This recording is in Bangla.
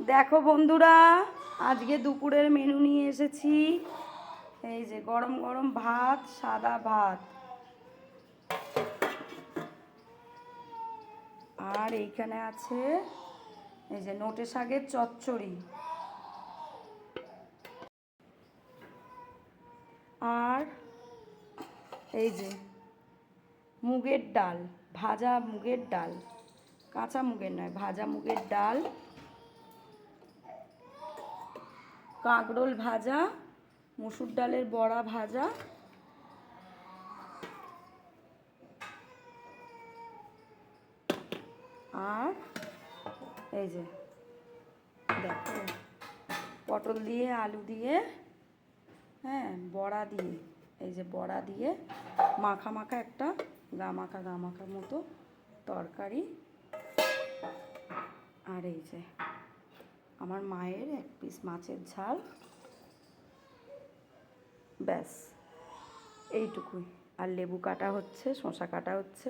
দেখো বন্ধুরা, আজকে দুপুরের মেনু নিয়ে এসেছি। এই যে গরম গরম ভাত, সাদা ভাত, আর এইখানে আছে এই যে নোটে শাকের চচ্চড়ি, আর এই যে মুগের ডাল, ভাজা মুগের ডাল, কাঁচা মুগের নয়, ভাজা মুগের ডাল, কাঁকরোল ভাজা, মসুর ডালের বড়া ভাজা, আর এই যে দেখো পটল দিয়ে আলু দিয়ে, হ্যাঁ বড়া দিয়ে, এই যে বড়া দিয়ে মাখা মাখা একটা গা মাখা মতো তরকারি। আর এই যে আমার মায়ের এক পিস মাছের ঝাল, ব্যাস এইটুকুই। আর লেবু কাটা হচ্ছে, শসা কাটা হচ্ছে।